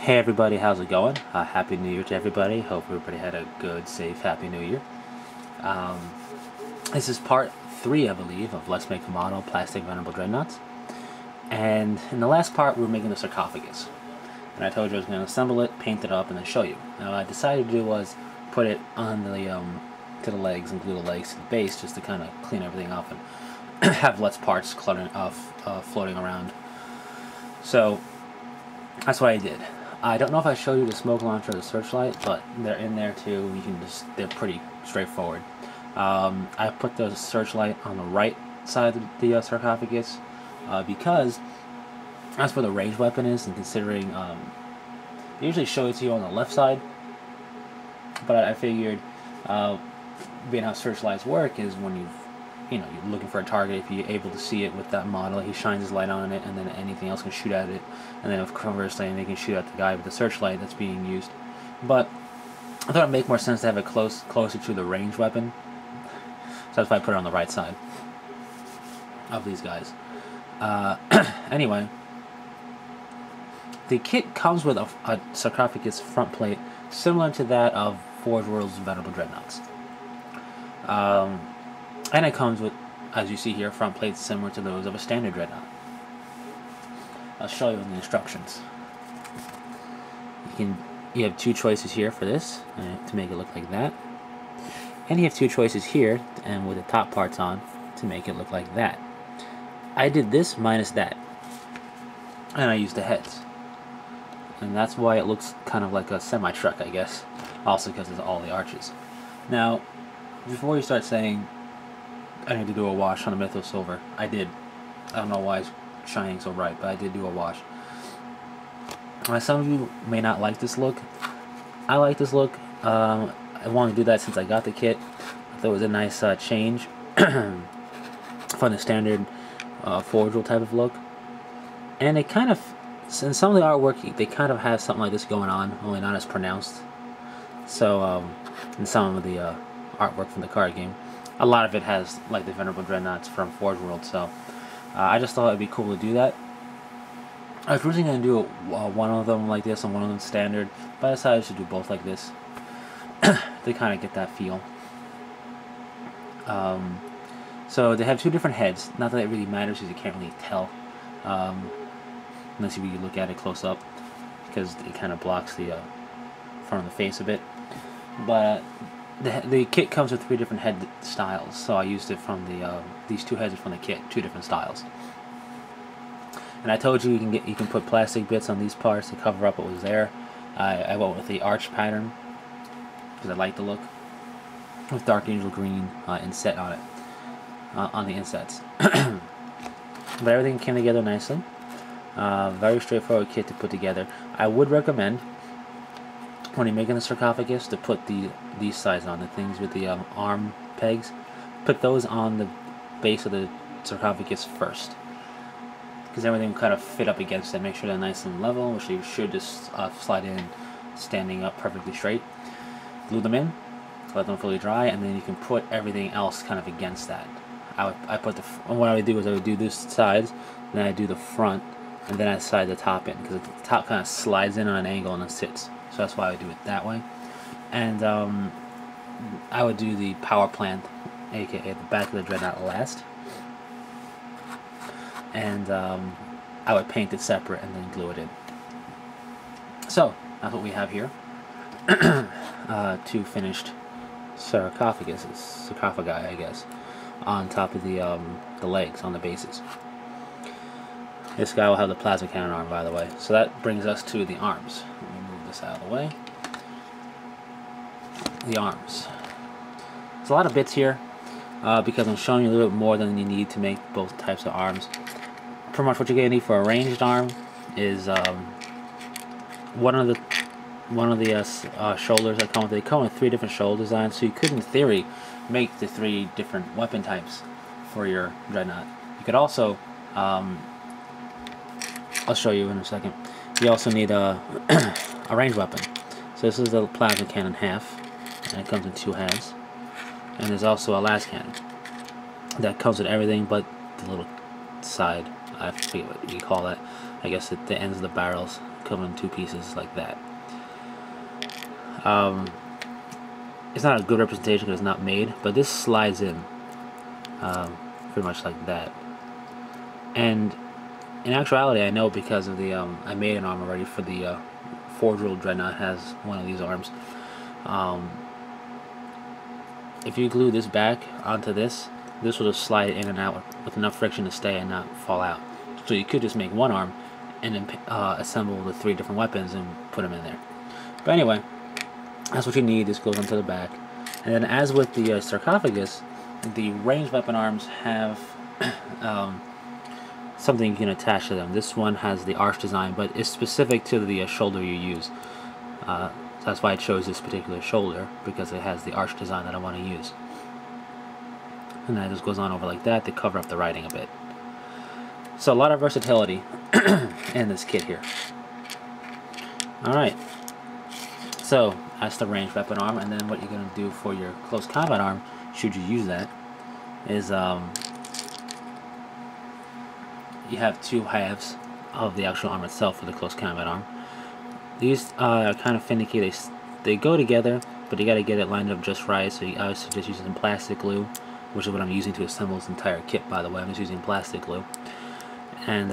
Hey everybody, how's it going? Happy New Year to everybody. Hope everybody had a good, safe, happy New Year. Um, this is part 3, I believe, of Let's Make a Model Plastic Venerable Dreadnoughts. And in the last part, we were making the sarcophagus. And I told you I was going to assemble it, paint it up, and then show you. Now what I decided to do was put it on the to the legs and glue the legs to the base just to kind of clean everything up and have less parts cluttering floating around. So that's what I did. I don't know if I showed you the smoke launcher or the searchlight, but they're in there too. You can they're pretty straightforward. I put the searchlight on the right side of the sarcophagus because that's where the ranged weapon is, and considering they usually show it to you on the left side, but I figured being how searchlights work is when you're looking for a target, if you're able to see it with that model, he shines his light on it, and then anything else can shoot at it, and then conversely they can shoot at the guy with the searchlight that's being used. But I thought it'd make more sense to have it closer to the ranged weapon, so that's why I put it on the right side of these guys. Anyway, the kit comes with a sarcophagus front plate similar to that of Forge World's Venerable Dreadnoughts. And it comes with, as you see here, front plates similar to those of a standard Dreadnought. I'll show you in the instructions. You have 2 choices here for this, to make it look like that. And you have 2 choices here, and with the top parts on, to make it look like that. I did this minus that. And I used the heads. And that's why it looks kind of like a semi-truck, I guess. Also because of all the arches. Now, before you start saying, I need to do a wash on the Mythos Silver, I did. I don't know why it's shining so bright, but I did do a wash. Some of you may not like this look. I like this look. I wanted to do that since I got the kit. I thought it was a nice change from the standard Forge World type of look. And it kind of, in some of the artwork, they kind of have something like this going on, only not as pronounced. So, in some of the artwork from the card game, a lot of it has like the Venerable Dreadnoughts from Forge World. So, I just thought it'd be cool to do that. I was originally going to do one of them like this and one of them standard, but I decided to do both like this to kind of get that feel. So they have 2 different heads. Not that it really matters because you can't really tell unless you really look at it close up, because it kind of blocks the front of the face a bit. But the kit comes with 3 different head styles, so I used it from these 2 heads are from the kit, 2 different styles. And I told you you can put plastic bits on these parts to cover up what was there. I went with the arch pattern because I like the look, with Dark Angel Green inset on it, on the insets. But everything came together nicely. Very straightforward kit to put together. I would recommend, when you're making the sarcophagus, to put these sides on, the things with the arm pegs. Put those on the base of the sarcophagus first, because everything will kind of fit up against it. Make sure they're nice and level, which you should just slide in standing up perfectly straight. Glue them in, let them fully dry, and then you can put everything else kind of against that. What I would do is I would do this sides, then I do the front, and then I slide the top in, because the top kind of slides in on an angle and then sits. So that's why I would do it that way. And I would do the power plant, aka the back of the Dreadnought, last. And I would paint it separate and then glue it in. So that's what we have here. 2 finished sarcophagi, I guess, on top of the legs, on the bases. This guy will have the plasma cannon arm, by the way. So that brings us to the arms. Let me move this out of the way. The arms. There's a lot of bits here because I'm showing you a little bit more than you need to make both types of arms. Pretty much what you're going to need for a ranged arm is one of the shoulders that come with it. They come with 3 different shoulder designs, so you could, in theory, make the 3 different weapon types for your Dreadnought. You could also, I'll show you in a second. You also need a ranged weapon. So this is the plasma cannon half, and it comes in 2 halves. And there's also a las cannon that comes with everything but the little side. I forget what you call that. I guess the ends of the barrels come in two pieces like that. It's not a good representation because it's not made, but this slides in pretty much like that. And in actuality, I know because of the I made an arm already for the four-drilled Dreadnought has one of these arms. If you glue this back onto this will just slide in and out with enough friction to stay and not fall out. So you could just make one arm and then assemble the 3 different weapons and put them in there. But anyway, that's what you need. This goes onto the back. And then as with the sarcophagus, the ranged weapon arms have something you can attach to them. This one has the arch design, but it's specific to the shoulder you use. So that's why I chose this particular shoulder, because it has the arch design that I want to use. And that just goes on over like that to cover up the writing a bit. So a lot of versatility in this kit here. Alright, so that's the ranged weapon arm, and then what you're going to do for your close combat arm, should you use that, is you have 2 halves of the actual arm itself for the close combat arm. These are kind of finicky. They go together, but you got to get it lined up just right. So I would suggest using some plastic glue, which is what I'm using to assemble this entire kit, by the way. I'm just using plastic glue, and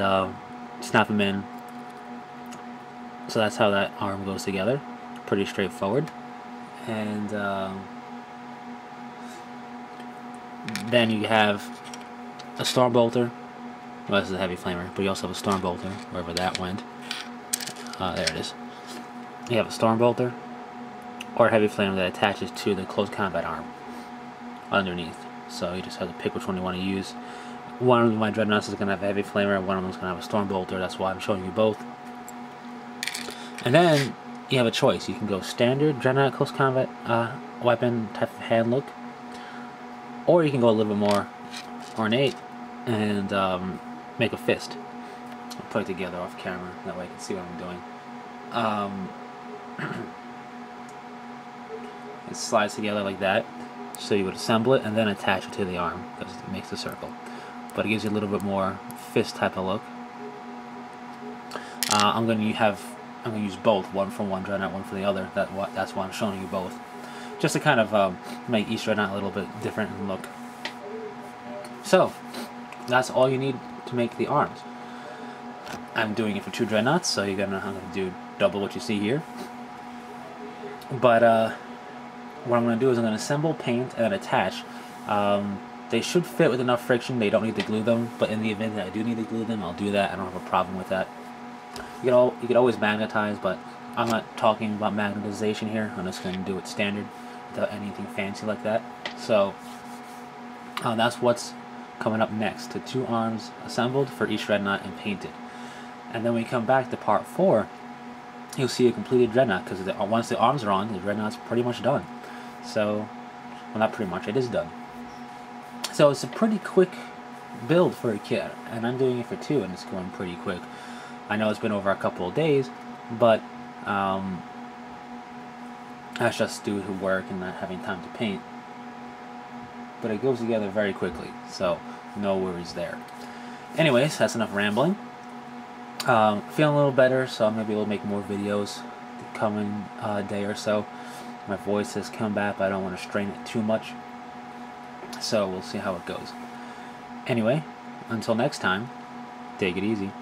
snap them in. So that's how that arm goes together. Pretty straightforward. And then you have a storm bolter. Well, this is a heavy flamer, but you also have a storm bolter wherever that went. There it is. You have a storm bolter or a heavy flamer that attaches to the close combat arm underneath. So you just have to pick which one you want to use. One of my Dreadnoughts is going to have a heavy flamer, and one of them is going to have a storm bolter. That's why I'm showing you both. And then you have a choice. You can go standard Dreadnought close combat weapon type of hand look, or you can go a little bit more ornate and make a fist. I'll put it together off camera, that way you can see what I'm doing. It slides together like that, so you would assemble it and then attach it to the arm, because it makes a circle. But it gives you a little bit more fist type of look. I'm going to use both, one for one Dreadnought, one for the other. That's why I'm showing you both, just to kind of make each Dreadnought a little bit different in look. So that's all you need to make the arms. I'm doing it for 2 Dreadnoughts, so I'm gonna do double what you see here. But what I'm gonna do is I'm gonna assemble, paint, and then attach. They should fit with enough friction. They don't need to glue them, but in the event that I do need to glue them, I'll do that. I don't have a problem with that. You could always magnetize, but I'm not talking about magnetization here. I'm just gonna do it standard without anything fancy like that. So that's what's coming up next. The 2 arms assembled for each Dreadnought and painted. And then when we come back to part 4, you'll see a completed Dreadnought, because once the arms are on, the Dreadnought's pretty much done. So, well, not pretty much, it is done. So it's a pretty quick build for a kit, and I'm doing it for 2, and it's going pretty quick. I know it's been over a couple of days, but that's just due to work and not having time to paint. But it goes together very quickly, so no worries there. Anyways, that's enough rambling. Feeling a little better, so I'm going to be able to make more videos the coming day or so. My voice has come back, but I don't want to strain it too much. So we'll see how it goes. Anyway, until next time, take it easy.